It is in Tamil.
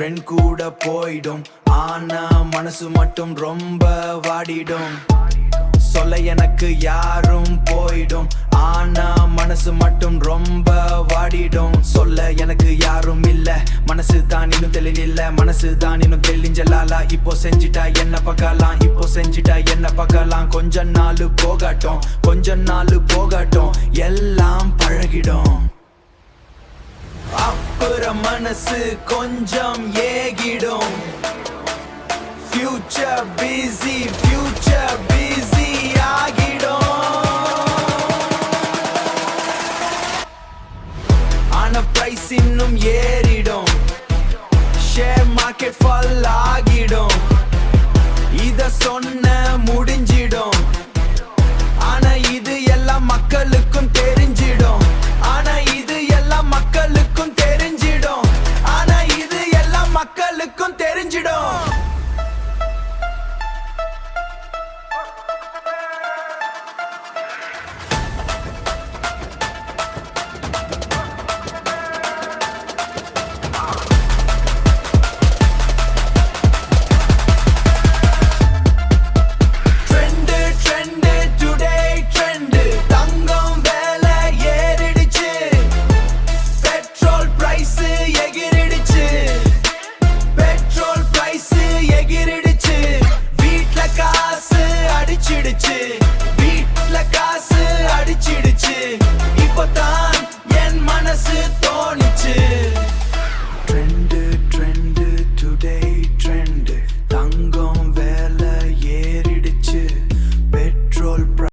ட்ரெண்ட் கூட போயிடும், ஆனா மனசு மட்டும் ரொம்ப வாடிடும். சொல்ல எனக்கு யாரும் போயிடும், ஆனா மனசு மட்டும் ரொம்ப வாடிடும். சொல்ல எனக்கு யாரும் இல்ல, மனசு தான் இன்னும் தெளிவில்ல, மனசு தான் இன்னும் தெளிஞ்சலாலா. இப்போ செஞ்சிட்டா என்ன பார்க்கலாம், இப்போ செஞ்சிட்டா என்ன பார்க்கலாம். கொஞ்ச நாள் போகட்டும், கொஞ்ச நாள் போகட்டும், எல்லாம் பழகிடும். அப்புறம் மனசு கொஞ்சம் ஏகிடும். ஃபியூச்சர் பிஸி, ஃபியூச்சர் பிஸி ஆகிடும். ஆனா பிரைஸ் இன்னும் ஏறிடும், ஷேர் மார்க்கெட் ஃபால் ஆகிடும். இத சொன்ன முடிஞ்சிடும், ஆனா இது எல்லாம் மக்களுக்கும் தெரிஞ்சிடும். ஆனா இது எல்லாம் மக்களுக்கும்